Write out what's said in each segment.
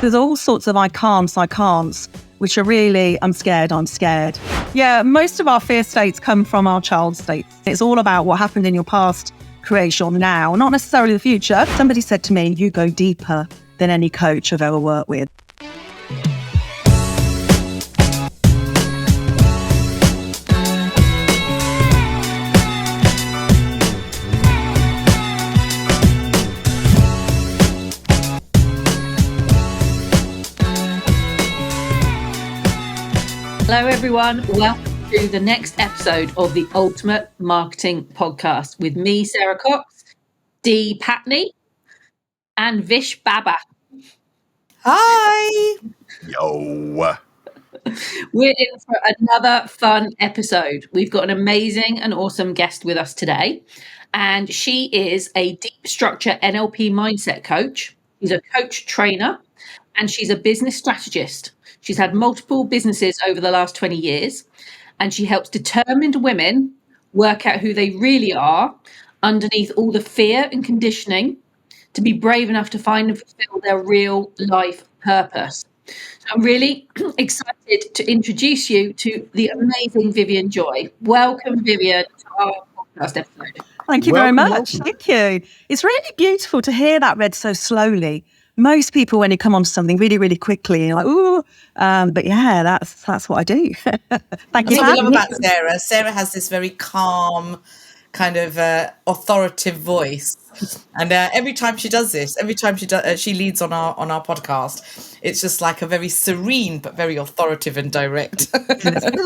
There's all sorts of I can'ts, which are really, I'm scared. Yeah, most of our fear states come from our child states. It's all about what happened in your past creates your now, not necessarily the future. Somebody said to me, you go deeper than any coach I've ever worked with. Hello everyone, welcome to the next episode of the Ultimate Marketing Podcast with me, Sarah Cox, Dee Patney and Vish Baba. Hi! Yo! We're in for another fun episode. We've got an amazing and awesome guest with us today, and she is a deep structure NLP mindset coach. She's a coach trainer and she's a business strategist. She's had multiple businesses over the last 20 years, and she helps determined women work out who they really are underneath all the fear and conditioning to be brave enough to find and fulfill their real life purpose. So I'm really excited to introduce you to the amazing Vivienne Joy. Welcome, Vivienne, to our podcast episode. Thank you very much. Thank you. It's really beautiful to hear that read so slowly. Most people, when you come onto something really, really quickly, you're like, ooh. But yeah, that's what I do. Thank you. That's what I love about Sarah. Sarah has this very calm, kind of authoritative voice, and every time she does this, she leads on our podcast. It's just like a very serene but very authoritative and direct.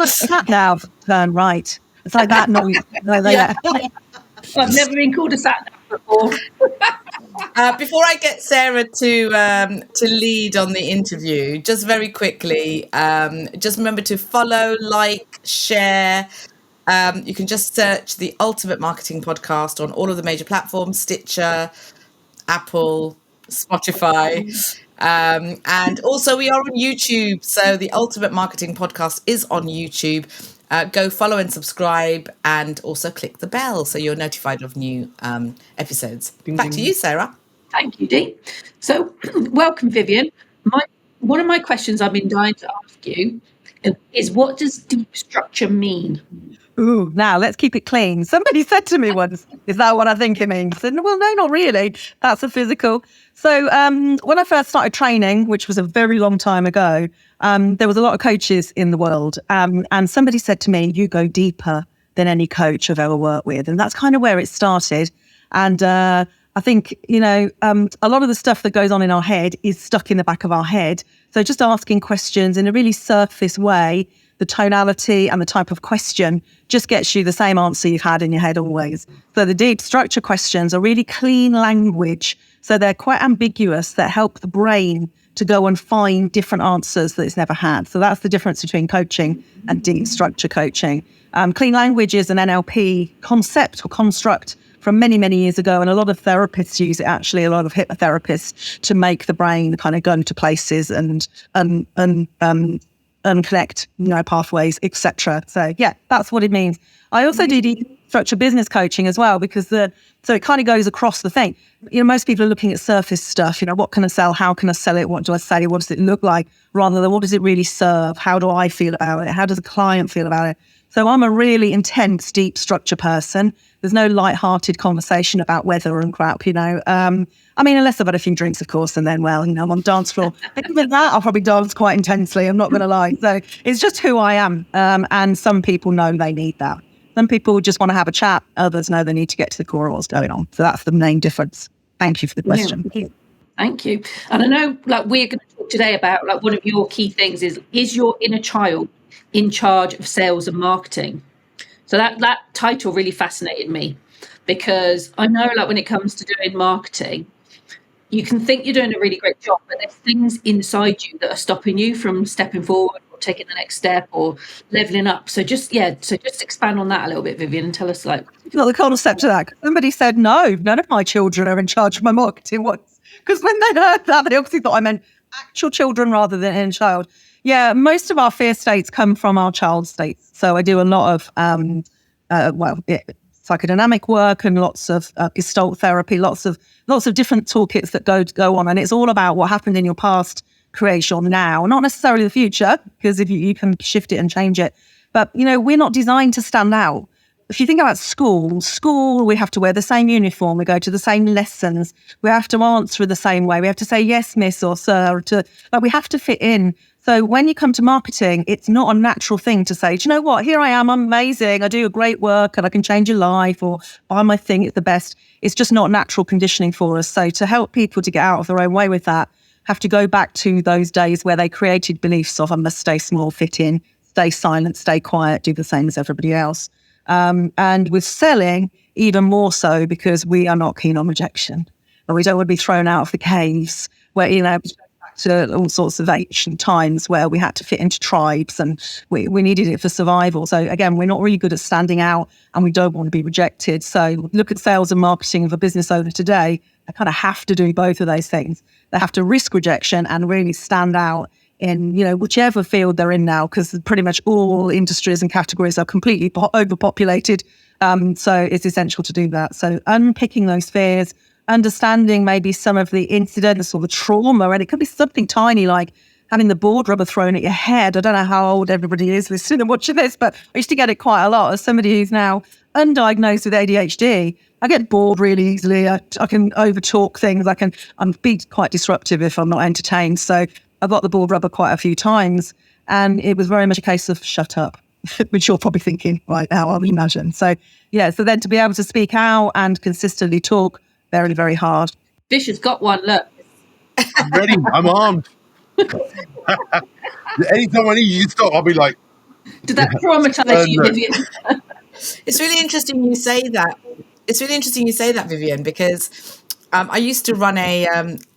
Sat now, turn right. It's like that. I've never been called a sat nav before. Before I get Sarah to lead on the interview, just very quickly, just remember to follow, like, share. You can just search the Ultimate Marketing Podcast on all of the major platforms: Stitcher, Apple, Spotify, and also we are on YouTube. So the Ultimate Marketing Podcast is on YouTube. Go follow and subscribe, and also click the bell so you're notified of new episodes. Back to you, Sarah. Thank you, Dee. So, welcome, Vivienne. One of my questions I've been dying to ask you is, what does deep structure mean? Ooh, now let's keep it clean. Somebody said to me once, is that what I think it means? I said, well, no, not really. That's a physical. So when I first started training, which was a very long time ago, there was a lot of coaches in the world. And somebody said to me, you go deeper than any coach I've ever worked with. And that's kind of where it started. And I think, a lot of the stuff that goes on in our head is stuck in the back of our head. So just asking questions in a really surface way, the tonality and the type of question just gets you the same answer you've had in your head always. So the deep structure questions are really clean language. So they're quite ambiguous, that help the brain to go and find different answers that it's never had. So that's the difference between coaching and deep structure coaching. Clean language is an NLP concept or construct from many, many years ago. And a lot of therapists use it, actually, a lot of hypnotherapists, to make the brain kind of go into places and connect, pathways, etc. So yeah, that's what it means. I also do deep structure business coaching as well, because so it kind of goes across the thing. Most people are looking at surface stuff. What can I sell? How can I sell it? What do I sell it? What does it look like? Rather than what does it really serve? How do I feel about it? How does the client feel about it? So I'm a really intense, deep structure person. There's no light-hearted conversation about weather and crap, unless I've had a few drinks, of course, and then, I'm on the dance floor. With that, I'll probably dance quite intensely, I'm not going to lie. So it's just who I am. And some people know they need that. Some people just want to have a chat. Others know they need to get to the core of what's going on. So that's the main difference. Thank you for the question. Yeah. Thank you. And I know, we're going to talk today about, one of your key things is your inner child in charge of sales and marketing? So that title really fascinated me, because I know, when it comes to doing marketing, you can think you're doing a really great job, but there's things inside you that are stopping you from stepping forward or taking the next step or leveling up. So just expand on that a little bit, Vivienne, and tell us the concept to that. Somebody said, no, none of my children are in charge of my marketing. Because when they heard that, they obviously thought I meant actual children rather than inner child. Yeah, most of our fear states come from our child states. So I do a lot of psychodynamic work and lots of Gestalt therapy, lots of different toolkits that go on, and it's all about what happened in your past creates your now, not necessarily the future, because if you can shift it and change it. But, we're not designed to stand out. If you think about school, we have to wear the same uniform. We go to the same lessons. We have to answer the same way. We have to say yes, miss or sir. We have to fit in. So when you come to marketing, it's not a natural thing to say, do you know what? Here I am. I'm amazing. I do great work and I can change your life, or buy my thing. It's the best. It's just not natural conditioning for us. So to help people to get out of their own way with that, have to go back to those days where they created beliefs of I must stay small, fit in, stay silent, stay quiet, do the same as everybody else. And with selling, even more so, because we are not keen on rejection, and we don't want to be thrown out of the caves where, back to all sorts of ancient times where we had to fit into tribes and we needed it for survival. So again, we're not really good at standing out and we don't want to be rejected. So look at sales and marketing of a business owner today. They kind of have to do both of those things. They have to risk rejection and really stand out in, whichever field they're in now, because pretty much all industries and categories are completely overpopulated. So it's essential to do that. So unpicking those fears, understanding maybe some of the incidents or the trauma, and it could be something tiny like having the board rubber thrown at your head. I don't know how old everybody is listening and watching this, but I used to get it quite a lot as somebody who's now undiagnosed with ADHD. I get bored really easily. I can overtalk things. I'm be quite disruptive if I'm not entertained. So I got the board rubber quite a few times, and it was very much a case of shut up, which you're probably thinking right now, I would imagine. So so then to be able to speak out and consistently talk, very, very hard. Vish has got one, look. I'm ready, I'm armed. Anytime I need you to stop, I'll be like... Did that traumatise you, Vivienne? It's really interesting you say that. Vivienne, because I used to run a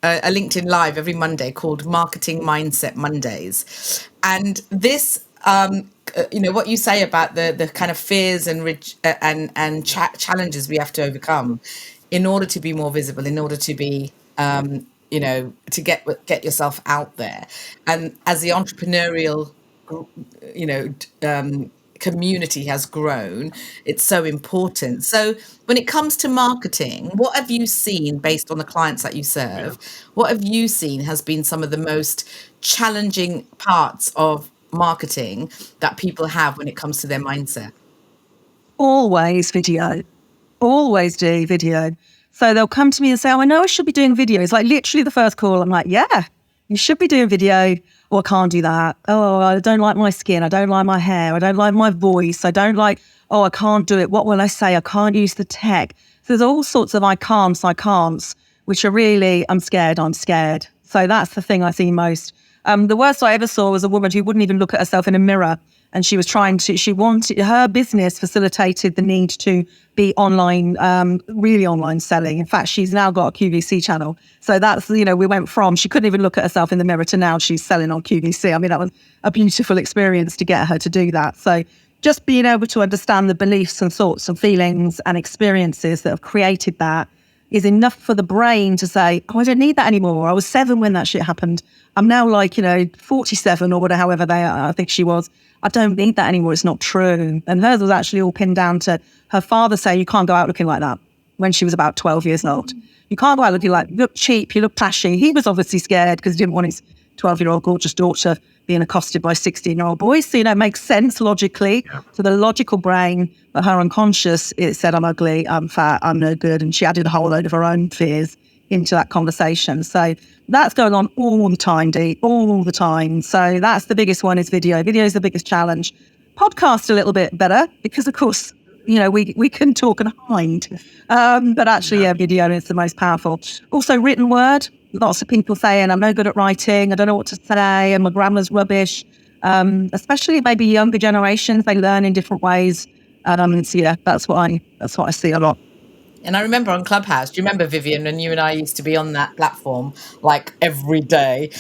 LinkedIn Live every Monday called Marketing Mindset Mondays. And this, what you say about the kind of fears and challenges we have to overcome in order to be more visible, in order to be, to get yourself out there. And as the entrepreneurial, community has grown, it's so important. So when it comes to marketing, what have you seen based on the clients that you serve? What have you seen has been some of the most challenging parts of marketing that people have when it comes to their mindset? Always video. Always do video. So they'll come to me and say, I know I should be doing video. It's like literally the first call. I'm like, yeah, you should be doing video. Oh, I can't do that. Oh, I don't like my skin. I don't like my hair. I don't like my voice. I don't like, I can't do it. What will I say? I can't use the tech. So there's all sorts of I can'ts, which are really, I'm scared. So that's the thing I see most. The worst I ever saw was a woman who wouldn't even look at herself in a mirror. And she was her business facilitated the need to be online, really online selling. In fact, she's now got a QVC channel. So that's, we went from, she couldn't even look at herself in the mirror to now she's selling on QVC. I mean, that was a beautiful experience to get her to do that. So just being able to understand the beliefs and thoughts and feelings and experiences that have created that is enough for the brain to say, I don't need that anymore. I was 7 when that shit happened. I'm now 47 or whatever, however I think she was. I don't need that anymore. It's not true. And hers was actually all pinned down to her father saying, you can't go out looking like that when she was about 12 years old. You can't go out looking like, you look cheap, you look flashy. He was obviously scared because he didn't want his 12-year-old gorgeous daughter being accosted by 16-year-old boys. So, it makes sense logically to the logical brain, but her unconscious, it said, I'm ugly, I'm fat, I'm no good. And she added a whole load of her own fears into that conversation. So that's going on all the time, Dee, all the time. So that's the biggest one is video. Video is the biggest challenge. Podcast a little bit better because, of course, we can talk and hide. But actually, video is the most powerful. Also, written word. Lots of people saying, I'm no good at writing. I don't know what to say. And my grammar's rubbish. Especially maybe younger generations, they learn in different ways. So that's what I see a lot. And I remember on Clubhouse, do you remember, Vivienne, when you and I used to be on that platform like every day?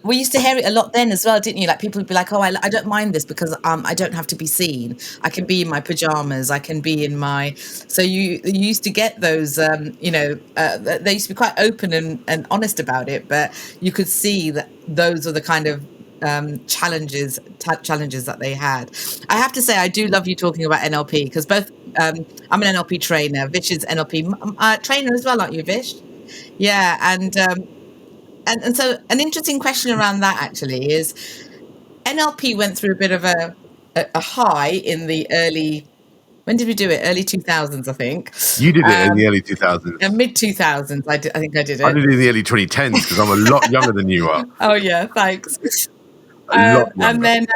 We used to hear it a lot then as well, didn't you? Like people would be like, I don't mind this because I don't have to be seen. I can be in my pajamas. I can be in my... So you used to get those, they used to be quite open and honest about it, but you could see that those are the kind of challenges that they had. I have to say, I do love you talking about NLP because both I'm an NLP trainer. Vish is NLP trainer as well, aren't you, Vish? Yeah, and and so an interesting question around that actually is NLP went through a bit of a high in the early, when did we do it? Early 2000s, I think. You did it in the early 2000s. Mid 2000s, I think I did it. I did it in the early 2010s because I'm a lot younger than you are. Oh yeah, thanks. A lot younger.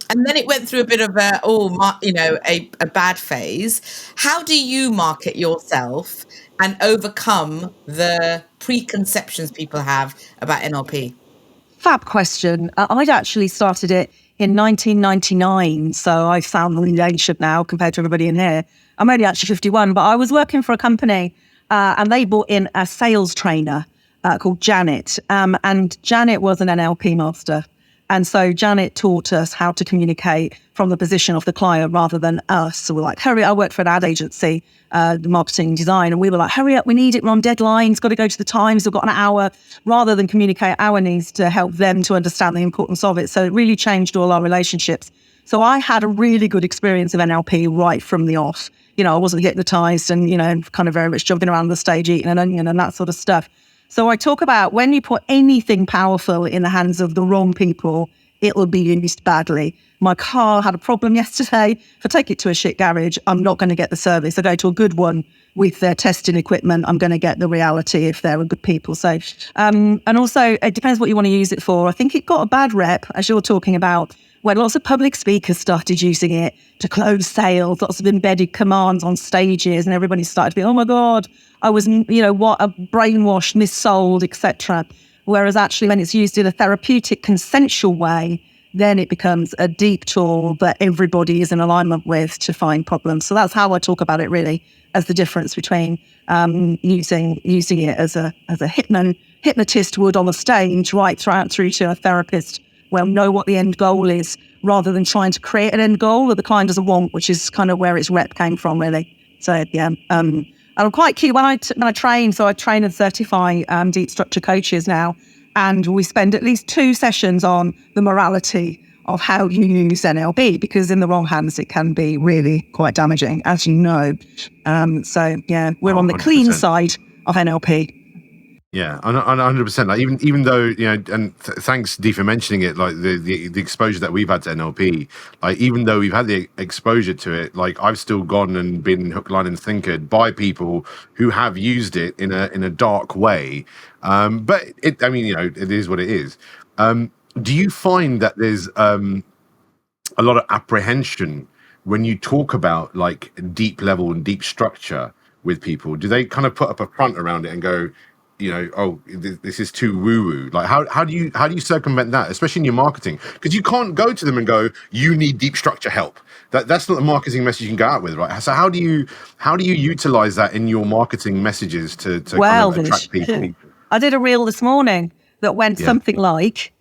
And then it went through a bit of a bad phase. How do you market yourself and overcome the preconceptions people have about NLP? Fab question. I'd actually started it in 1999, so I sound really ancient now compared to everybody in here. I'm only actually 51, but I was working for a company and they brought in a sales trainer called Janet. And Janet was an NLP master. And so Janet taught us how to communicate from the position of the client rather than us. So we're like, hurry up. I worked for an ad agency, marketing design. And we were like, hurry up. We need it. We're on deadlines. Got to go to the Times. We've got an hour, rather than communicate our needs to help them to understand the importance of it. So it really changed all our relationships. So I had a really good experience of NLP right from the off. You know, I wasn't hypnotized and, you know, kind of very much jumping around the stage, eating an onion and that sort of stuff. So I talk about when you put anything powerful in the hands of the wrong people, it will be used badly. My car had a problem yesterday. If I take it to a shit garage, I'm not going to get the service. I go to a good one with their testing equipment, I'm going to get the reality if they're good people. So, and also it depends what you want to use it for. I think it got a bad rep, as you're talking about, when lots of public speakers started using it to close sales, lots of embedded commands on stages, and everybody started to be, oh my God, I was, you know, what a brainwashed, missold, etc. Whereas actually when it's used in a therapeutic, consensual way, then it becomes a deep tool that everybody is in alignment with to find problems. So that's how I talk about it really, as the difference between using it as a hypnotist would on the stage, right through to a therapist will know what the end goal is, rather than trying to create an end goal that the client doesn't want, which is kind of where its rep came from, really. So, yeah. And I'm quite keen when I train, so I train and certify deep structure coaches now, and we spend at least 2 sessions on the morality of how you use NLP, because in the wrong hands, it can be really quite damaging, as you know. So, yeah, we're on the 100%. clean side of NLP. Yeah, and 100%. Like even though, you know, and thanks Dee for mentioning it, like the exposure that we've had to NLP, like even though we've had the exposure to it, like I've still gone and been hook, line, and sinkered by people who have used it in a dark way. But it, I mean, you know, it is what it is. Do you find that there's a lot of apprehension when you talk about like deep level and deep structure with people? Do they kind of put up a front around it and go, you know, oh, this is too woo-woo? Like, how do you circumvent that, especially in your marketing? Because you can't go to them and go, you need deep structure help. That's not the marketing message you can go out with, right? So how do you utilize that in your marketing messages to kind of attract people? I did a reel this morning that went something like,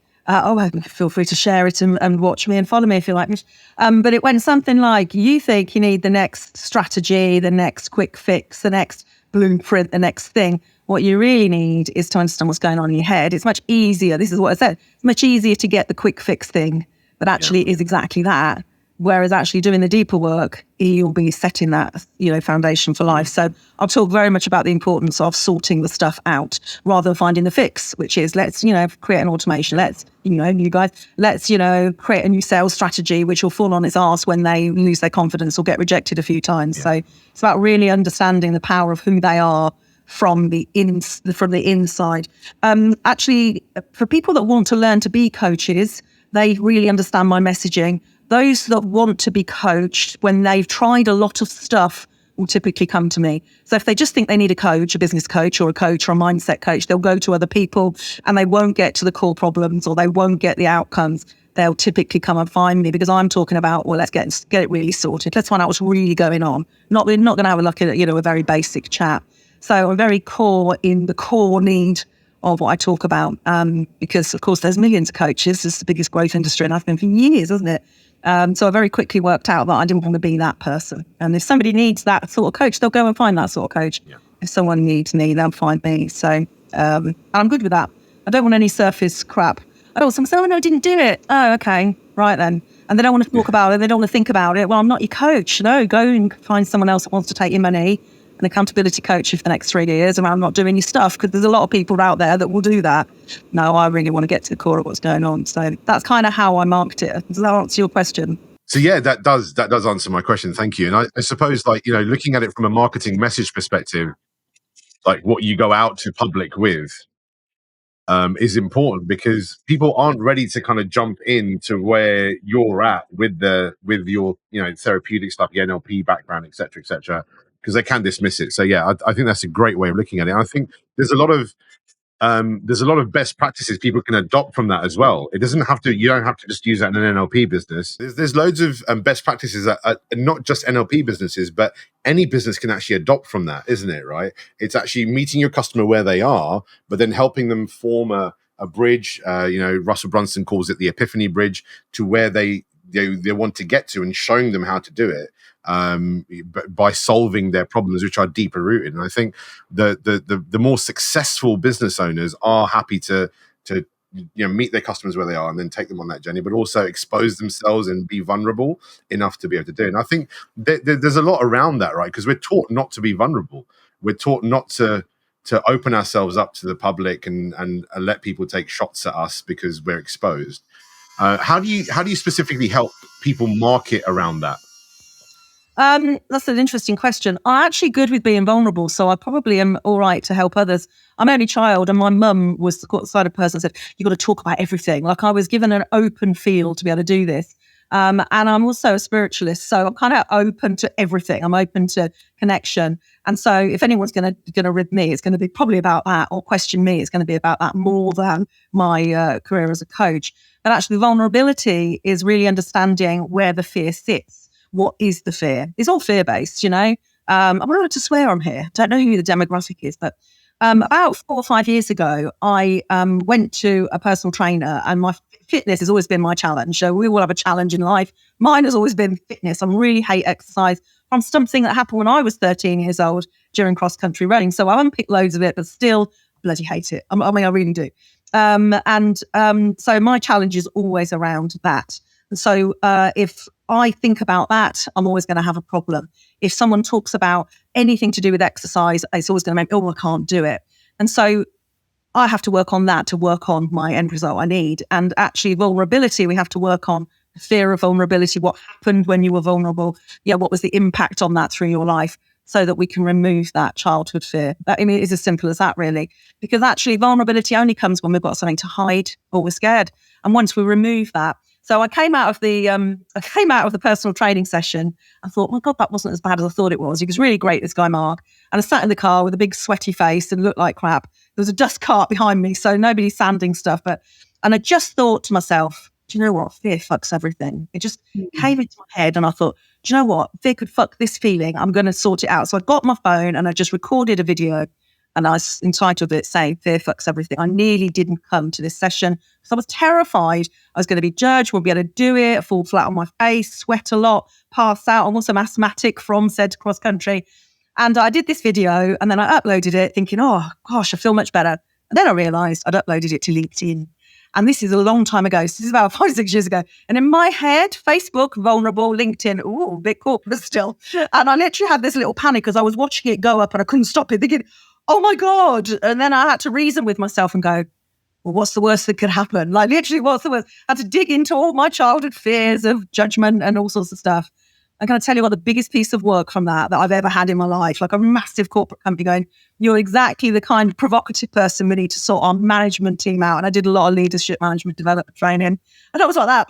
feel free to share it and watch me and follow me if you like. But it went something like, you think you need the next strategy, the next quick fix, the next blueprint, the next thing. What you really need is to understand what's going on in your head. It's much easier. This is what I said. It's much easier to get the quick fix thing that actually is exactly that. Whereas actually doing the deeper work, you'll be setting that, you know, foundation for life. So I'll talk very much about the importance of sorting the stuff out rather than finding the fix, which is let's, you know, create an automation. Let's, you know, you guys, let's, you know, create a new sales strategy, which will fall on its arse when they lose their confidence or get rejected a few times. So it's about really understanding the power of who they are from the inside. Actually, for people that want to learn to be coaches, they really understand my messaging. Those that want to be coached, when they've tried a lot of stuff, will typically come to me. So if they just think they need a coach, a business coach or a mindset coach, they'll go to other people and they won't get to the core problems or they won't get the outcomes. They'll typically come and find me because I'm talking about, well, let's get it really sorted. Let's find out what's really going on. We're not going to have a very basic chat. So I'm very core in the core need of what I talk about, because of course there's millions of coaches. It's the biggest growth industry and has been for years, isn't it? So I very quickly worked out that I didn't want to be that person. And if somebody needs that sort of coach, they'll go and find that sort of coach. Yeah. If someone needs me, they'll find me. So and I'm good with that. I don't want any surface crap. Oh, someone said, oh, no, I didn't do it. Oh, okay. Right then. And they don't want to talk about it. They don't want to think about it. Well, I'm not your coach. No, go and find someone else that wants to take your money an accountability coach for the next 3 years and I'm not doing your stuff, because there's a lot of people out there that will do that. No, I really want to get to the core of what's going on. So that's kind of how I market it. Does that answer your question? So yeah, that does answer my question. Thank you. And I suppose, like, looking at it from a marketing message perspective, like what you go out to public with is important, because people aren't ready to kind of jump into where you're at with your therapeutic stuff, your NLP background, etc., because they can dismiss it. So yeah, I think that's a great way of looking at it. And I think there's a lot of best practices people can adopt from that as well. You don't have to just use that in an NLP business. There's loads of best practices that are not just NLP businesses, but any business can actually adopt from that, isn't it? Right? It's actually meeting your customer where they are, but then helping them form a bridge. Russell Brunson calls it the epiphany bridge to where they want to get to, and showing them how to do it by solving their problems, which are deeper rooted. And I think the more successful business owners are happy to meet their customers where they are and then take them on that journey, but also expose themselves and be vulnerable enough to be able to do it. And I think there's a lot around that, right? Because we're taught not to be vulnerable. We're taught not to open ourselves up to the public and let people take shots at us because we're exposed. How do you specifically help people market around that? That's an interesting question. I'm actually good with being vulnerable, so I probably am all right to help others. I'm only child, and my mum was the sort of person that said, you've got to talk about everything. Like, I was given an open field to be able to do this. And I'm also a spiritualist, so I'm kind of open to everything. I'm open to connection. And so if anyone's going to rib me, it's going to be probably about that, or question me, it's going to be about that more than my career as a coach. But actually, vulnerability is really understanding where the fear sits. What is the fear? It's all fear-based, I'm not allowed to swear on here. Don't know who the demographic is, but about 4 or 5 years ago, I went to a personal trainer, and my fitness has always been my challenge. So we all have a challenge in life. Mine has always been fitness. I really hate exercise from something that happened when I was 13 years old during cross-country running. So I unpicked loads of it, but still bloody hate it. I mean, I really do. So my challenge is always around that. And so if I think about that, I'm always going to have a problem. If someone talks about anything to do with exercise, it's always going to make me, I can't do it. And so I have to work on that to work on my end result I need. And actually, vulnerability, we have to work on the fear of vulnerability. What happened when you were vulnerable? Yeah, what was the impact on that through your life? So that we can remove that childhood fear. It's as simple as that, really. Because actually, vulnerability only comes when we've got something to hide or we're scared. And once we remove that, so I came out of the personal training session. I thought, my God, that wasn't as bad as I thought it was. He was really great, this guy Mark. And I sat in the car with a big sweaty face and looked like crap. There was a dust cart behind me, so nobody's sanding stuff. And I just thought to myself, do you know what? Fear fucks everything. It just came into my head, and I thought, do you know what? Fear could fuck this feeling. I'm going to sort it out. So I got my phone and I just recorded a video, and I entitled it saying, Fear fucks everything. I nearly didn't come to this session because I was terrified I was going to be judged, wouldn't be able to do it, fall flat on my face, sweat a lot, pass out. I'm also an asthmatic from said cross country. And I did this video, and then I uploaded it thinking, oh gosh, I feel much better. And then I realized I'd uploaded it to LinkedIn. And this is a long time ago. So this is about 5 or 6 years ago. And in my head, Facebook, vulnerable, LinkedIn, a bit corporate still. And I literally had this little panic because I was watching it go up and I couldn't stop it, thinking, oh my God. And then I had to reason with myself and go, well, what's the worst that could happen? Like, literally, what's the worst? I had to dig into all my childhood fears of judgment and all sorts of stuff. I'm going to tell you what, the biggest piece of work from that I've ever had in my life, like a massive corporate company going, you're exactly the kind of provocative person we need to sort our management team out. And I did a lot of leadership management development training. And I was like that.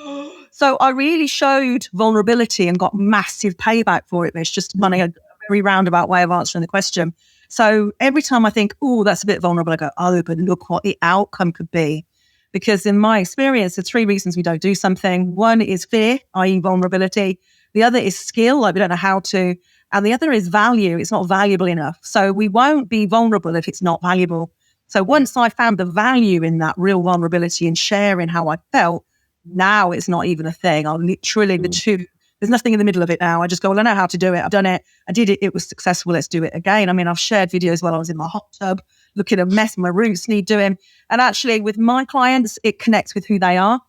So I really showed vulnerability and got massive payback for it. It's just a very roundabout way of answering the question. So every time I think, oh, that's a bit vulnerable, I go, oh, but look what the outcome could be. Because in my experience, there's 3 reasons we don't do something. One is fear, i.e. vulnerability. The other is skill, like we don't know how to. And the other is value. It's not valuable enough. So we won't be vulnerable if it's not valuable. So once I found the value in that real vulnerability and sharing how I felt, now it's not even a thing. I'm literally the two. There's nothing in the middle of it now. I just go, well, I know how to do it. I've done it. I did it. It was successful. Let's do it again. I mean, I've shared videos while I was in my hot tub, looking at a mess my roots need doing. And actually with my clients, it connects with who they are.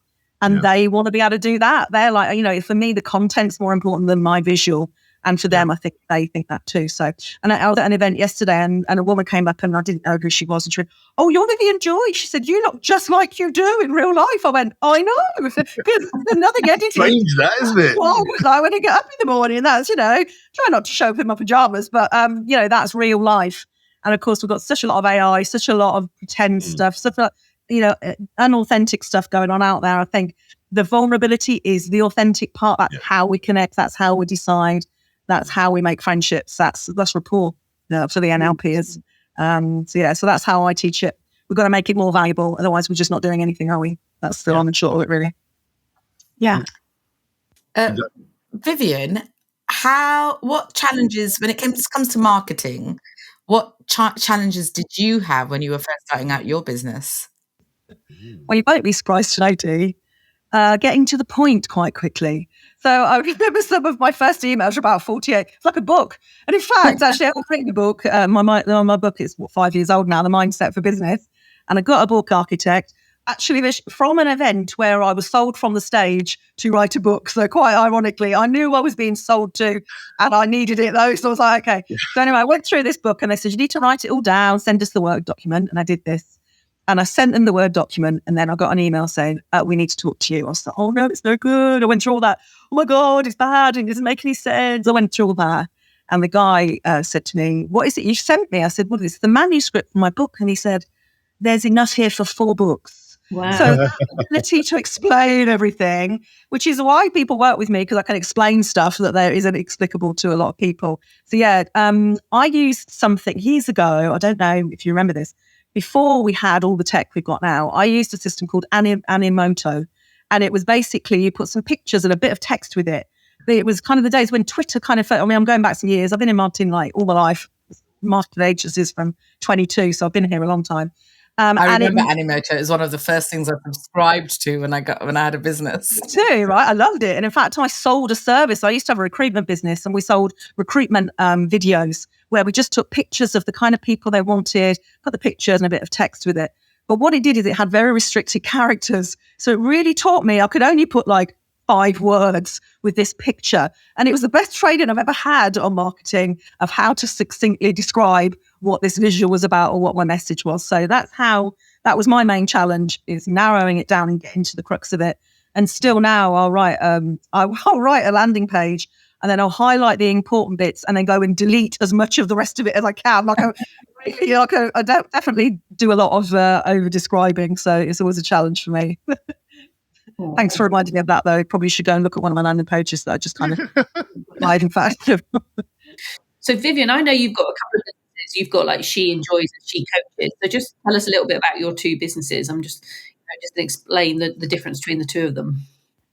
And they want to be able to do that. They're like, for me, the content's more important than my visual. And for them, I think they think that too. So, and I was at an event yesterday and a woman came up and I didn't know who she was. And she went, "Oh, you're Vivienne Joy." She said, "You look just like you do in real life." I went, "I know." Because there's nothing edited. Strange that, isn't it? Well, like when I get up in the morning, that's, try not to show up in my pajamas, but, that's real life. And of course, we've got such a lot of AI, such a lot of pretend stuff, stuff like, unauthentic stuff going on out there. I think the vulnerability is the authentic part. That's how we connect. That's how we decide. That's how we make friendships. That's rapport for the NLPers. So that's how I teach it. We've got to make it more valuable. Otherwise, we're just not doing anything, are we? That's the long and short of it, really. Yeah. Vivienne, what challenges, when it comes to marketing, what challenges did you have when you were first starting out your business? Well, you won't be surprised to know, Dee, getting to the point quite quickly. So I remember some of my first emails were about 48. It's like a book. And in fact, actually, I've written a book. My book is 5 years old now, The Mindset for Business. And I got a book architect, actually from an event where I was sold from the stage to write a book. So quite ironically, I knew I was being sold to and I needed it though. So I was like, okay. So anyway, I went through this book and they said, you need to write it all down, send us the Word document. And I did this. And I sent them the Word document and then I got an email saying, we need to talk to you. I was like, oh no, it's no good. I went through all that. Oh my God, it's bad. It doesn't make any sense. I went through all that. And the guy said to me, what is it you sent me? I said, what is this? The manuscript for my book. And he said, there's enough here for 4 books. Wow. So the ability to explain everything, which is why people work with me, because I can explain stuff that there isn't explicable to a lot of people. So I used something years ago. I don't know if you remember this. Before we had all the tech we've got now, I used a system called Animoto. And it was basically you put some pictures and a bit of text with it. But it was kind of the days when Twitter I'm going back some years. I've been in marketing like all my life. Marketing agencies from 22. So I've been here a long time. I remember Animoto. It was one of the first things I subscribed to when I had a business. Too, right? I loved it. And in fact, I sold a service. I used to have a recruitment business and we sold recruitment videos where we just took pictures of the kind of people they wanted, got the pictures and a bit of text with it. But what it did is it had very restricted characters. So it really taught me I could only put like 5 words with this picture. And it was the best training I've ever had on marketing of how to succinctly describe what this visual was about or what my message was. So that was my main challenge, is narrowing it down and getting to the crux of it. And still now I'll write a landing page and then I'll highlight the important bits and then go and delete as much of the rest of it as I can. I definitely do a lot of over describing. So it's always a challenge for me. Thanks for reminding me of that, though. Probably should go and look at one of my landing pages that I just kind of lied in fact. So, Vivienne, I know you've got a couple of businesses. You've got like She Enjoys and She Coaches. So just tell us a little bit about your 2 businesses. I'm just to explain the difference between the 2 of them.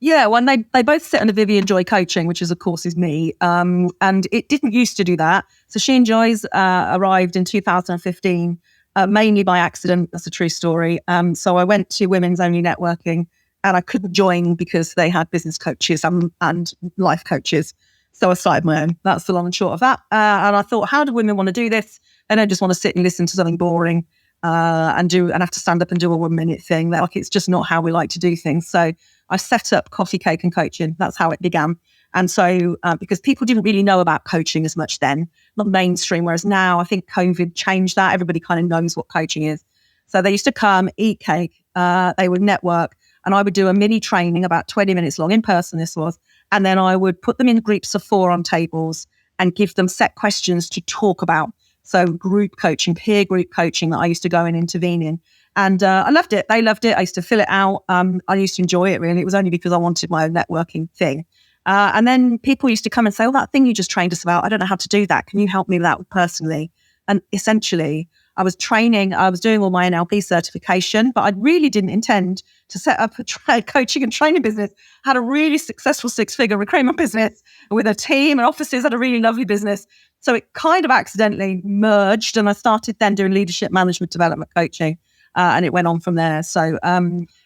Yeah, well, they both sit under Vivienne Joy Coaching, which of course is me. And it didn't used to do that. So She Enjoys arrived in 2015, mainly by accident. That's a true story. So I went to Women's Only Networking and I couldn't join because they had business coaches and life coaches. So I started my own. That's the long and short of that. And I thought, how do women want to do this? They don't just want to sit and listen to something boring and have to stand up and do a 1-minute thing. Like, it's just not how we like to do things. So I set up Coffee, Cake and Coaching. That's how it began. And so because people didn't really know about coaching as much then, not mainstream, whereas now I think COVID changed that. Everybody kind of knows what coaching is. So they used to come, eat cake, they would network, and I would do a mini training about 20 minutes long, in person this was, and then I would put them in groups of 4 on tables and give them set questions to talk about. So group coaching, peer group coaching that I used to go and intervene in. And I loved it. They loved it. I used to fill it out. I used to enjoy it, really. It was only because I wanted my own networking thing. And then people used to come and say, oh, that thing you just trained us about, I don't know how to do that. Can you help me with that personally? And essentially, I was doing all my NLP certification, but I really didn't intend to set up a coaching and training business. I had a really successful 6-figure recruitment business with a team and offices, had a really lovely business. So it kind of accidentally merged, and I started then doing leadership management development coaching, and it went on from there. So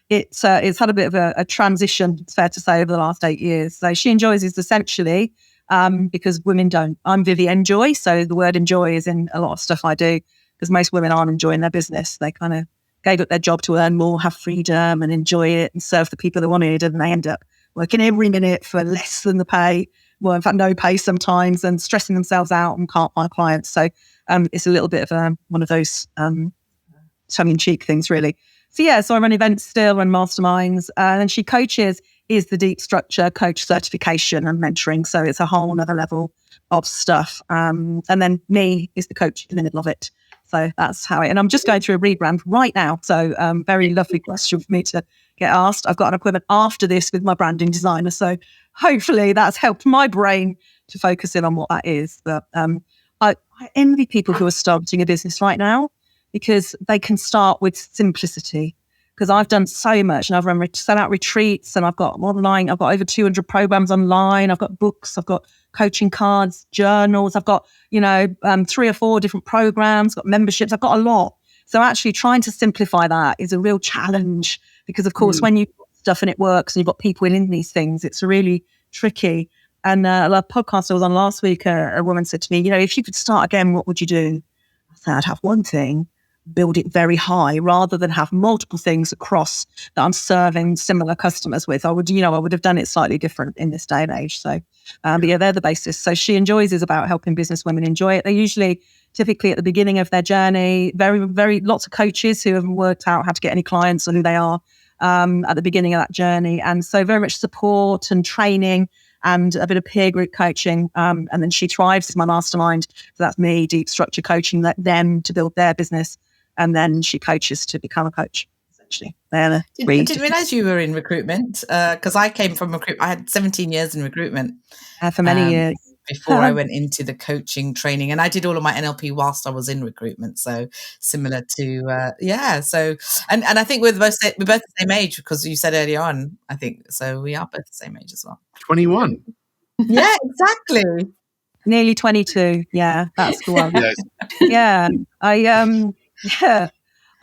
it's had a bit of a transition, it's fair to say, over the last 8 years. So She Enjoys is essentially, because women don't. I'm Vivienne Joy, so the word enjoy is in a lot of stuff I do, because most women aren't enjoying their business. They kind of gave up their job to earn more, have freedom and enjoy it and serve the people they wanted, and they end up working every minute for less than the pay. well, in fact, no pay sometimes, and stressing themselves out and can't find clients. So it's a little bit of one of those tongue-in-cheek things, really. So yeah, so I run events still, run masterminds, and she coaches is the deep structure coach certification and mentoring. So it's a whole other level of stuff. And then me is the coach in the middle of it. So that's how and I'm just going through a rebrand right now. So very lovely question for me to get asked. I've got an appointment after this with my branding designer. So hopefully that's helped my brain to focus in on what that is. But I envy people who are starting a business right now, because they can start with simplicity. Because I've done so much, and I've run sell-out retreats, and I've got online, I've got over 200 programs online, I've got books, I've got coaching cards, journals, I've got, 3 or 4 different programs, got memberships, I've got a lot. So actually trying to simplify that is a real challenge, because of course, when you've got stuff and it works and you've got people in these things, it's really tricky. And a podcast I was on last week, a woman said to me, if you could start again, what would you do? I said, I'd have one thing, build it very high, rather than have multiple things across that I'm serving similar customers with. I would have done it slightly different in this day and age. So, but yeah, they're the basis. So She Enjoys is about helping business women enjoy it. They're usually typically at the beginning of their journey, very, very lots of coaches who haven't worked out how to get any clients or who they are at the beginning of that journey. And so very much support and training and a bit of peer group coaching. And then She Thrives is my mastermind. So that's me, deep structure coaching them to build their business. And then she coaches to become a coach, essentially. I didn't realise you were in recruitment, because I came from recruitment. I had 17 years in recruitment. For many years. Before I went into the coaching training. And I did all of my NLP whilst I was in recruitment. So similar to, So, and I think we're both the same age, because you said earlier on, I think, so we are both the same age as well. 21. Yeah, exactly. Nearly 22. Yeah, that's the one. Yes. Yeah. Yeah.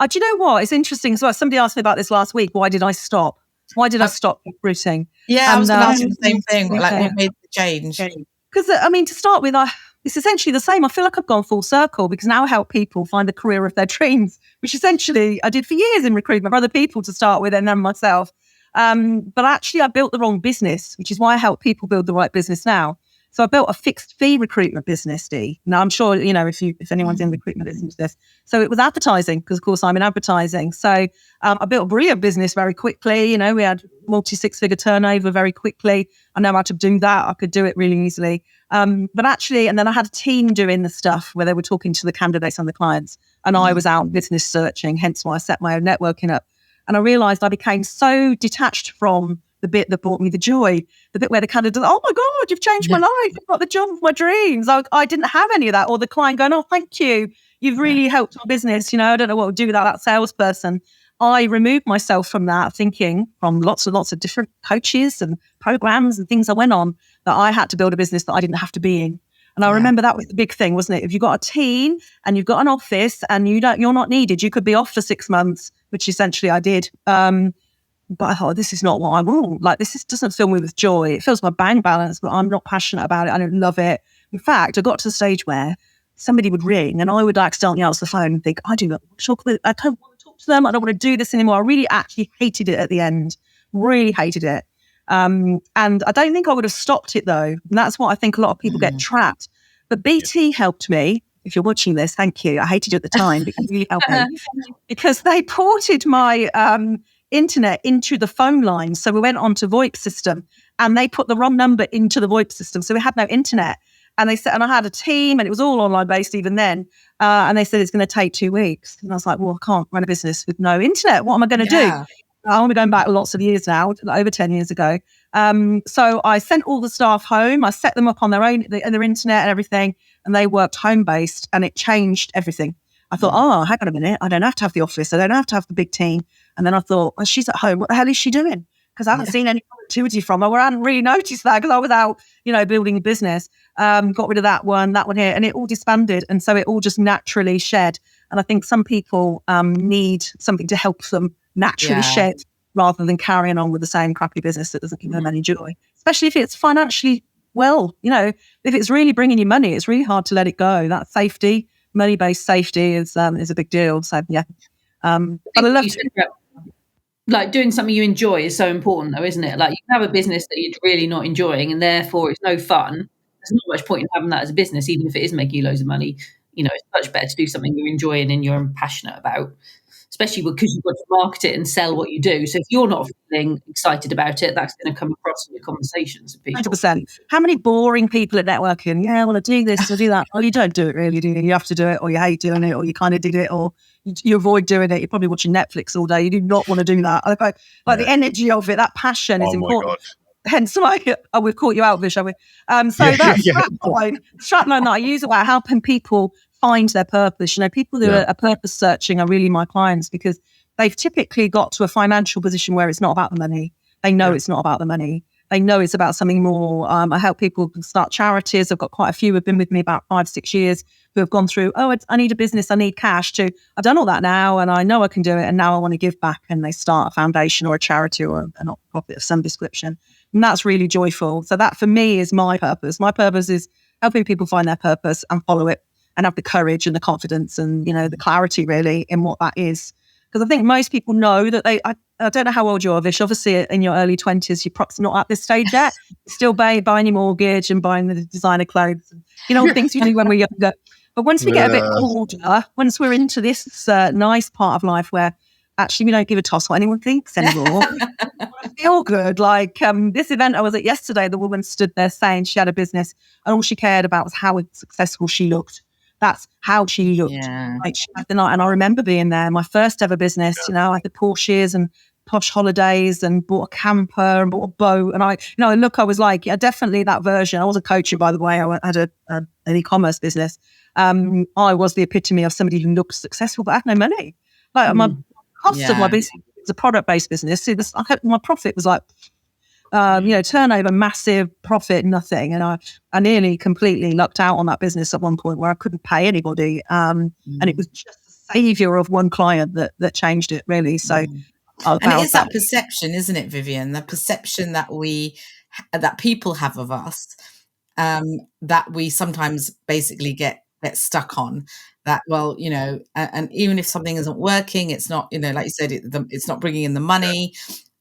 Do you know what? It's interesting as well. Somebody asked me about this last week. Why did I stop? Why did I stop recruiting? Yeah, I was going to ask you the same thing. Like, what made the change? Because, to start with, it's essentially the same. I feel like I've gone full circle, because now I help people find the career of their dreams, which essentially I did for years in recruitment for other people to start with, and then myself. But actually, I built the wrong business, which is why I help people build the right business now. So I built a fixed fee recruitment business, Dee. Now, I'm sure, if anyone's in recruitment listening to this. So it was advertising, because, of course, I'm in advertising. So I built a brilliant business very quickly. We had multi-6-figure turnover very quickly. I know how to do that. I could do it really easily. But actually, and then I had a team doing the stuff where they were talking to the candidates and the clients. And I was out business searching, hence why I set my own networking up. And I realised I became so detached from the bit that brought me the joy, the bit where the candidate, oh my God, you've changed my life. I've got the job of my dreams. I didn't have any of that. Or the client going, oh, thank you. You've really helped our business. I don't know what to do without that salesperson. I removed myself from that thinking, from lots and lots of different coaches and programs and things I went on, that I had to build a business that I didn't have to be in. And I remember that was the big thing, wasn't it? If you've got a team and you've got an office and you're not needed, you could be off for 6 months, which essentially I did. But I thought, this is not what I want. Like, doesn't fill me with joy. It fills my bank balance, but I'm not passionate about it. I don't love it. In fact, I got to the stage where somebody would ring and I would accidentally answer the phone and think, I don't want to talk to them. I don't want to do this anymore. I really actually hated it at the end. Really hated it. And I don't think I would have stopped it, though. And that's what I think a lot of people get trapped. But BT helped me. If you're watching this, thank you. I hated it at the time, but it really helped me. Because they ported my internet into the phone line. So we went onto VoIP system and they put the wrong number into the VoIP system. So we had no internet. And they said, and I had a team and it was all online based even then. And they said, it's going to take 2 weeks. And I was like, well, I can't run a business with no internet. What am I going to do? I'm going back lots of years now, over 10 years ago. So I sent all the staff home. I set them up on their own, their internet and everything. And they worked home based and it changed everything. I thought, oh, hang on a minute. I don't have to have the office. I don't have to have the big team. And then I thought, well, she's at home. What the hell is she doing? Because I haven't seen any productivity from her. I hadn't really noticed that because I was out, building a business. Got rid of that one here, and it all disbanded. And so it all just naturally shed. And I think some people need something to help them naturally shed rather than carrying on with the same crappy business that doesn't give them any joy, especially if it's financially well. If it's really bringing you money, it's really hard to let it go. That safety, money-based safety is a big deal. So, yeah. But I love like doing something you enjoy is so important though, isn't it? Like you can have a business that you're really not enjoying and therefore it's no fun. There's not much point in having that as a business, even if it is making you loads of money. You know, it's much better to do something you're enjoying and you're passionate about, especially because you've got to market it and sell what you do. So if you're not feeling excited about it, that's going to come across in your conversations with people. 100%. How many boring people at networking? Yeah, well, I do this, I do that. Well, you don't do it really, do you? You have to do it, or you hate doing it, or you kind of did it, or you avoid doing it. You're probably watching Netflix all day. You do not want to do that. Like the energy of it, that passion is important. Hence why we've caught you out, Vish, have we? So that strapline that I use about helping people find their purpose. You know, people who are purpose searching are really my clients because they've typically got to a financial position where it's not about the money. They know it's not about the money. They know it's about something more. I help people start charities. I've got quite a few who've been with me about 5-6 years who have gone through, I need a business, I need cash to, I've done all that now and I know I can do it and now I want to give back, and they start a foundation or a charity or a not-for-profit of some description. And that's really joyful. So that for me is my purpose. My purpose is helping people find their purpose and follow it and have the courage and the confidence and, you know, the clarity really in what that is. Because I think most people know that I don't know how old you are, Vish. Obviously, in your early 20s, you're perhaps not at this stage yet. Still buying your mortgage and buying the designer clothes and, you know, things you do when we're younger. But once we get a bit older, once we're into this nice part of life where actually we don't give a toss what anyone thinks anymore, I feel good. Like this event I was at yesterday, the woman stood there saying she had a business and all she cared about was how successful she looked. That's how she looked. Yeah. Like she had the night, and I remember being there. My first ever business, you know, I had the Porsches and posh holidays, and bought a camper and bought a boat. And I was like, yeah, definitely that version. I was a coach, by the way. I had an e-commerce business. I was the epitome of somebody who looked successful, but I had no money. Like my cost of my business was a product-based business. See, my profit was like, turnover, massive, profit, nothing. And I nearly completely lucked out on that business at one point where I couldn't pay anybody. And it was just the savior of one client that changed it, really. So, and it is that perception, isn't it, Vivienne? The perception that that people have of us, that we sometimes basically get stuck on. That, well, you know, and even if something isn't working, it's not, you know, like you said, it's not bringing in the money.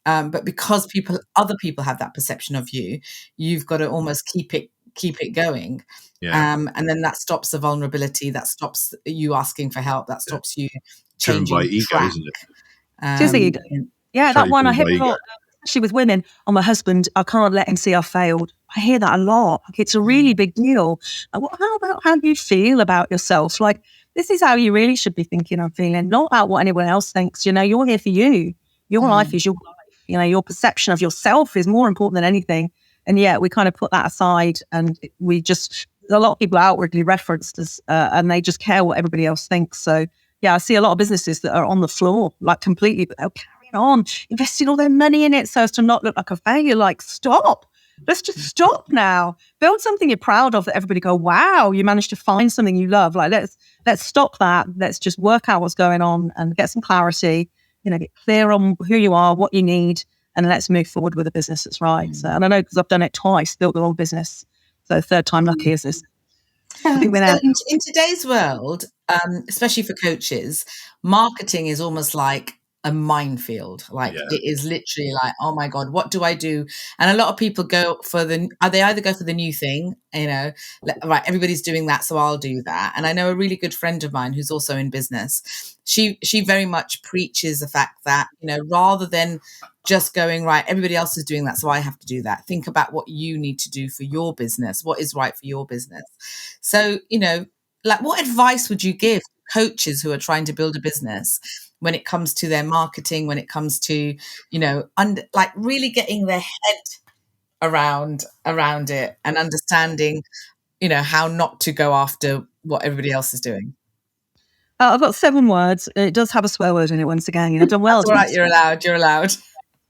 But because other people have that perception of you, you've got to almost keep it going. And then that stops the vulnerability, that stops you asking for help, that stops you changing by ego, track. isn't it? Just ego. That one I hit a lot, especially with women. Oh, my husband, I can't let him see I've failed. I hear that a lot. Like, it's a really big deal. How do you feel about yourself? Like, this is how you really should be thinking and feeling, not about what anyone else thinks. You know, you're here for you. Your life is your life. You know, your perception of yourself is more important than anything. And yet we kind of put that aside, and a lot of people outwardly referenced us and they just care what everybody else thinks. So yeah, I see a lot of businesses that are on the floor, like completely, but they'll carry on, investing all their money in it so as to not look like a failure. Like, stop. Let's just stop now. Build something you're proud of that everybody go, wow, you managed to find something you love. Like, let's stop that. Let's just work out what's going on and get some clarity. You know, get clear on who you are, what you need, and let's move forward with a business that's right. So, and I know because I've done it twice, built the whole business. So third time lucky is this. So in today's world, especially for coaches, marketing is almost like a minefield. Like it is literally like, oh my God, what do I do? And a lot of people go for they either go for the new thing, you know, right, everybody's doing that, so I'll do that. And I know a really good friend of mine who's also in business. She very much preaches the fact that, you know, rather than just going, right, everybody else is doing that, so I have to do that. Think about what you need to do for your business, what is right for your business. So, you know, like, what advice would you give coaches who are trying to build a business when it comes to their marketing, when it comes to, you know, like really getting their head around it and understanding, you know, how not to go after what everybody else is doing? I've got 7 words. It does have a swear word in it once again. You've done well. That's all right, you're allowed.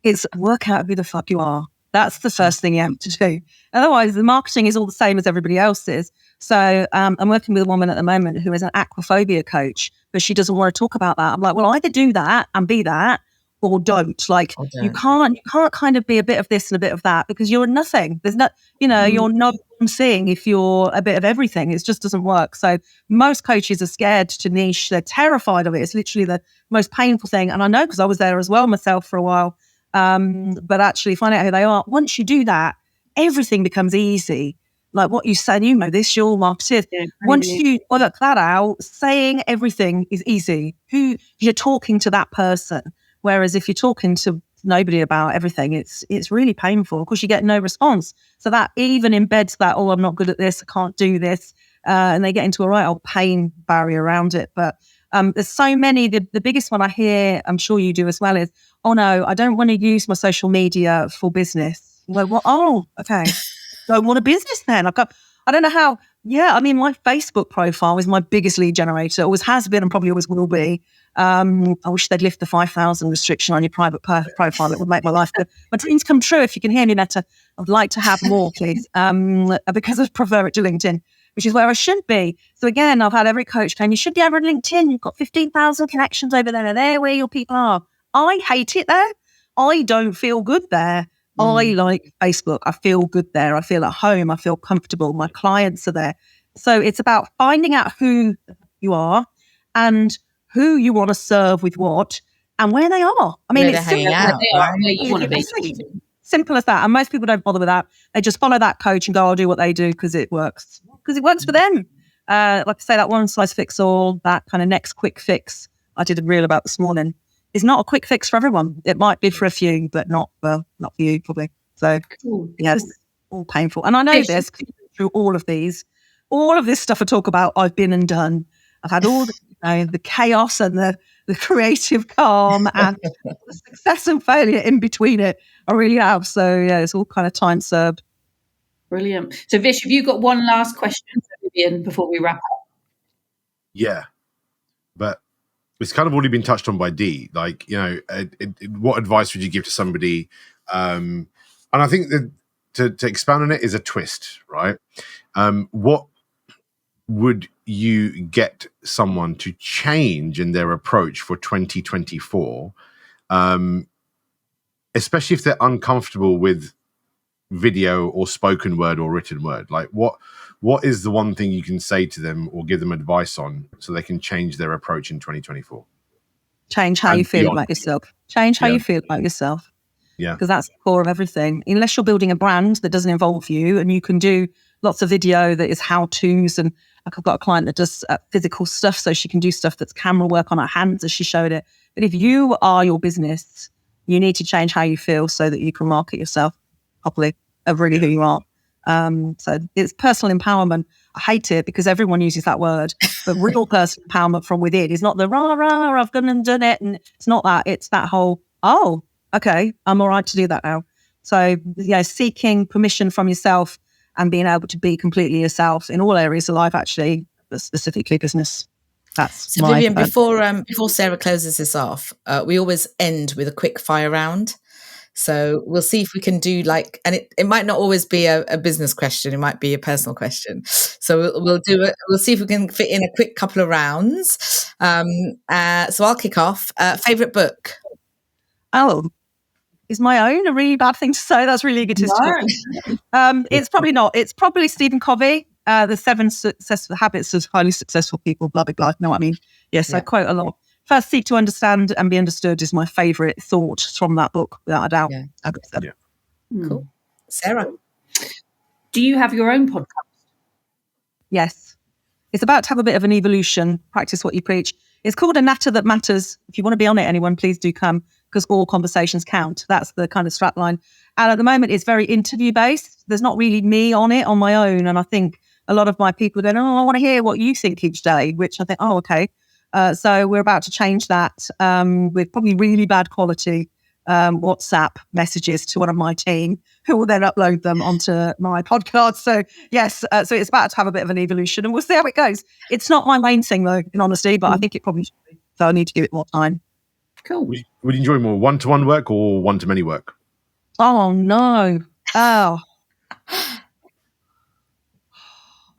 It's work out who the fuck you are. That's the first thing you have to do. Otherwise, the marketing is all the same as everybody else's. So I'm working with a woman at the moment who is an aquaphobia coach, but she doesn't want to talk about that. I'm like, well, either do that and be that, or don't. Like Or you don't. can't kind of be a bit of this and a bit of that, because you're nothing. There's no, you're not seeing if you're a bit of everything. It just doesn't work. So most coaches are scared to niche. They're terrified of it. It's literally the most painful thing. And I know, because I was there as well myself for a while. But actually find out who they are. Once you do that, everything becomes easy. Like what you say, this, your marketer. Once you work that out, saying everything is easy. Who you're talking to, that person. Whereas if you're talking to nobody about everything, it's really painful, because you get no response. So that even embeds that, I'm not good at this, I can't do this. And they get into a right old pain barrier around it. But there's so many. The biggest one I hear, I'm sure you do as well, is, oh no, I don't want to use my social media for business. Well, oh, okay. Don't want a business then. I don't know how. Yeah, I mean, my Facebook profile is my biggest lead generator. Always has been and probably always will be. I wish they'd lift the 5,000 restriction on your private profile. It would make my life good. My dreams come true. If you can hear me better, I'd like to have more, please, because I prefer it to LinkedIn, which is where I should be. So again, I've had every coach saying, you should be over on LinkedIn. You've got 15,000 connections over there, and they're where your people are. I hate it there. I don't feel good there. I like Facebook. I feel good there. I feel at home. I feel comfortable. My clients are there. So it's about finding out who you are and who you want to serve with what and where they are. I mean, Where it's they're hanging out, where you want to be. Simple as that. And most people don't bother with that. They just follow that coach and go, I'll do what they do because it works. Because it works for them. Like I say, that one size fits all, that kind of next quick fix I did a reel about this morning, is not a quick fix for everyone. It might be for a few, but not for you, probably. So, yes, all painful. And I know this through all of this stuff I talk about, I've been and done. I've had all the chaos and the creative calm and the success and failure in between it. I really have. So, yeah, it's all kind of time served. Brilliant. So, Vish, have you got one last question for Vivienne before we wrap up? Yeah, but it's kind of already been touched on by Dee. Like, what advice would you give to somebody? And I think that to expand on it is a twist, right? What would you get someone to change in their approach for 2024, especially if they're uncomfortable with video or spoken word or written word? Like, what is the one thing you can say to them or give them advice on so they can change their approach in 2024? Change how you feel about yourself. Change how you feel about yourself. Yeah. Because that's the core of everything. Unless you're building a brand that doesn't involve you, and you can do lots of video that is how-tos, and like I've got a client that does physical stuff, so she can do stuff that's camera work on her hands as she showed it. But if you are your business, you need to change how you feel so that you can market yourself properly of really who you are. So it's personal empowerment. I hate it because everyone uses that word, but real personal empowerment from within is not the rah, rah, I've gone and done it. And it's not that. It's that whole, oh, okay, I'm all right to do that now. So, seeking permission from yourself and being able to be completely yourself in all areas of life, actually, but specifically business. That's so Vivienne, before Sarah closes this off, we always end with a quick fire round. So we'll see if we can do and it might not always be a business question. It might be a personal question. So we'll do it. We'll see if we can fit in a quick couple of rounds. So I'll kick off. Favorite book? Oh, is my own a really bad thing to say? That's really egotistical. No. It's probably not. It's probably Stephen Covey, The 7 Successful Habits of Highly Successful People, blah, blah, blah. You know what I mean? Yes, yeah. I quote a lot. First, seek to understand and be understood is my favourite thought from that book, without a doubt. Yeah. Cool. Sarah? Do you have your own podcast? Yes. It's about to have a bit of an evolution. Practice what you preach. It's called A Natter That Matters. If you want to be on it, anyone, please do come, because all conversations count. That's the kind of strapline. And at the moment, it's very interview-based. There's not really me on it on my own. And I think a lot of my people are going, I want to hear what you think each day, which I think, okay. So we're about to change that with probably really bad quality WhatsApp messages to one of my team, who will then upload them onto my podcast. So yes, so it's about to have a bit of an evolution, and we'll see how it goes. It's not my main thing though, in honesty, but I think it probably should be. So I need to give it more time. Cool. Would you enjoy more one-to-one work or one-to-many work? Oh no. Oh.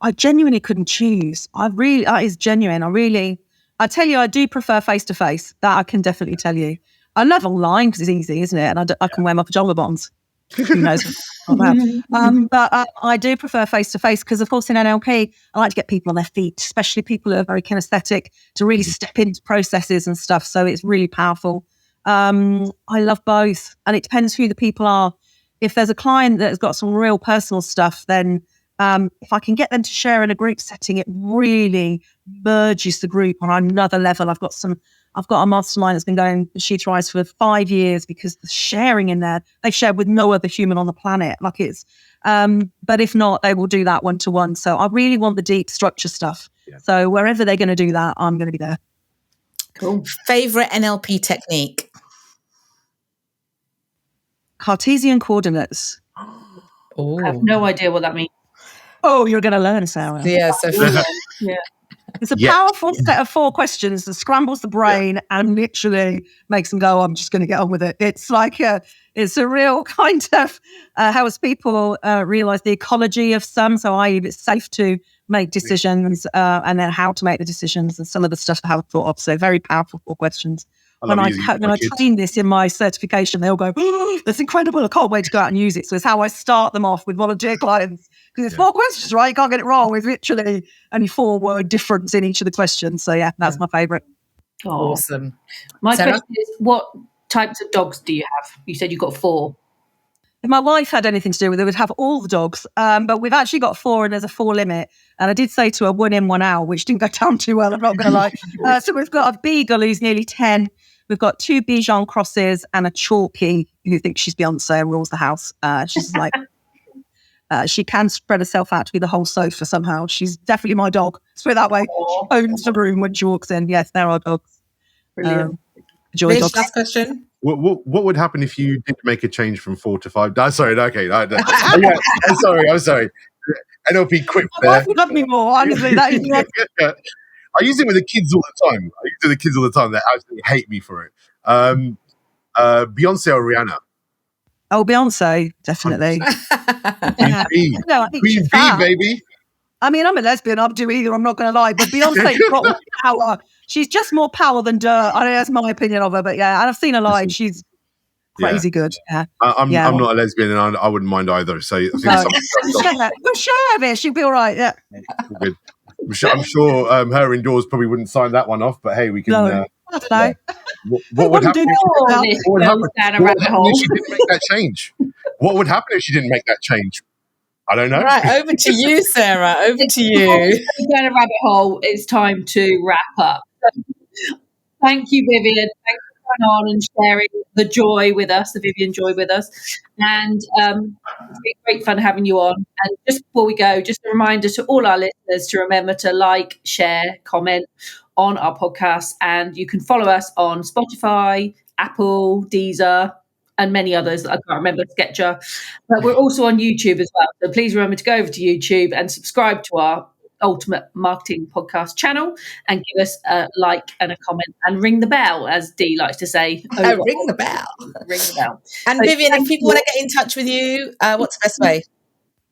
I genuinely couldn't choose. That is genuine. I tell you, I do prefer face-to-face. That I can definitely tell you. I love online because it's easy, isn't it? And I can wear my pajama bottoms. Who knows? But I do prefer face-to-face because, of course, in NLP, I like to get people on their feet, especially people who are very kinesthetic, to really step into processes and stuff. So it's really powerful. I love both. And it depends who the people are. If there's a client that has got some real personal stuff, then if I can get them to share in a group setting, it really merges the group on another level. I've got a mastermind that's been going, she tries for 5 years because the sharing in there, they share with no other human on the planet. Like it's, but if not, they will do that one-to-one. So I really want the deep structure stuff. Yeah. So wherever they're going to do that, I'm going to be there. Cool. Favorite NLP technique? Cartesian coordinates. Oh, I have no idea what that means. Oh, you're going to learn, Sarah. Yeah, so yeah. It's a powerful set of 4 questions that scrambles the brain and literally makes them go, I'm just going to get on with it. It's like it's a real kind of helps people realize the ecology of some. So i.e. it's safe to make decisions and then how to make the decisions and some of the stuff I haven't thought of. So very powerful 4 questions. When I train this in my certification, they'll go, oh, that's incredible. I can't wait to go out and use it. So it's how I start them off with volunteer clients. Because it's 4 questions, right? You can't get it wrong. It's literally only 4-word difference in each of the questions. So yeah, that's my favourite. Oh. Awesome. My question is, what types of dogs do you have? You said you got 4. If my wife had anything to do with it, we'd have all the dogs. But we've actually got 4 and there's a 4 limit. And I did say to her 1 in, 1 out, which didn't go down too well, I'm not going to lie. So we've got a beagle who's nearly 10. We've got 2 Bichon crosses and a Chalky who thinks she's Beyonce and rules the house. She's like, she can spread herself out to be the whole sofa somehow. She's definitely my dog. Let's put it that way. She owns the room when she walks in. Yes, there are dogs. Brilliant. Joy dogs. Last question. What would happen if you did make a change from 4 to 5? No, sorry, okay. No. I'm sorry. NLP quick there. My wife love me more, honestly. That is I use it with the kids all the time. They absolutely hate me for it. Beyonce or Rihanna? Oh, Beyonce, definitely. Queen B, baby. I mean, I'm a lesbian. I'll do either. I'm not going to lie. But Beyonce's got more power. She's just more power than dirt. I know that's my opinion of her. But yeah, and I've seen her live. She's crazy good. Yeah. I'm not a lesbian and I wouldn't mind either. So I think we'll share it. She'll be all right. Yeah. Good. I'm sure her indoors probably wouldn't sign that one off, but hey, we can. No. What would happen if she didn't make that change? What would happen if she didn't make that change? I don't know. Right, over to you, Sarah. Over to you. Down a rabbit hole. It's time to wrap up. Thank you, Vivienne. Thanks for coming on and sharing the joy with us, the Vivienne Joy with us. And it's been great fun having you on. And just before we go, just a reminder to all our listeners to remember to like, share, comment on our podcast. And you can follow us on Spotify, Apple, Deezer, and many others. I can't remember, Sketcher. But we're also on YouTube as well. So please remember to go over to YouTube and subscribe to our Ultimate Marketing Podcast channel and give us a like and a comment and ring the bell, as Dee likes to say. Ring the bell. Ring the bell. And so, Vivienne, if people want to get in touch with you, what's the best way?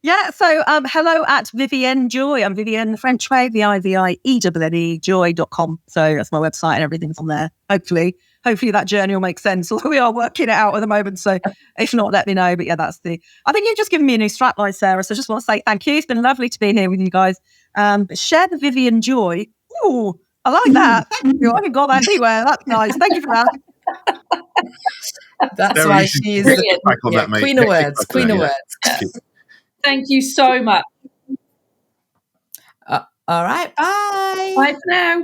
Yeah, so hello at Vivienne Joy. I'm Vivienne the French way, VIVIENNE, joy.com. So that's my website and everything's on there. Hopefully that journey will make sense. Although we are working it out at the moment. So if not, let me know. But yeah, I think you've just given me a new strapline, Sarah. So I just want to say thank you. It's been lovely to be here with you guys. But share the Vivienne Joy. Ooh, I like that. Thank you. I haven't got that anywhere. That's nice. Thank you for that. That's why she is the queen of words. Queen of words. Yes. Thank you so much. All right. Bye. Bye for now.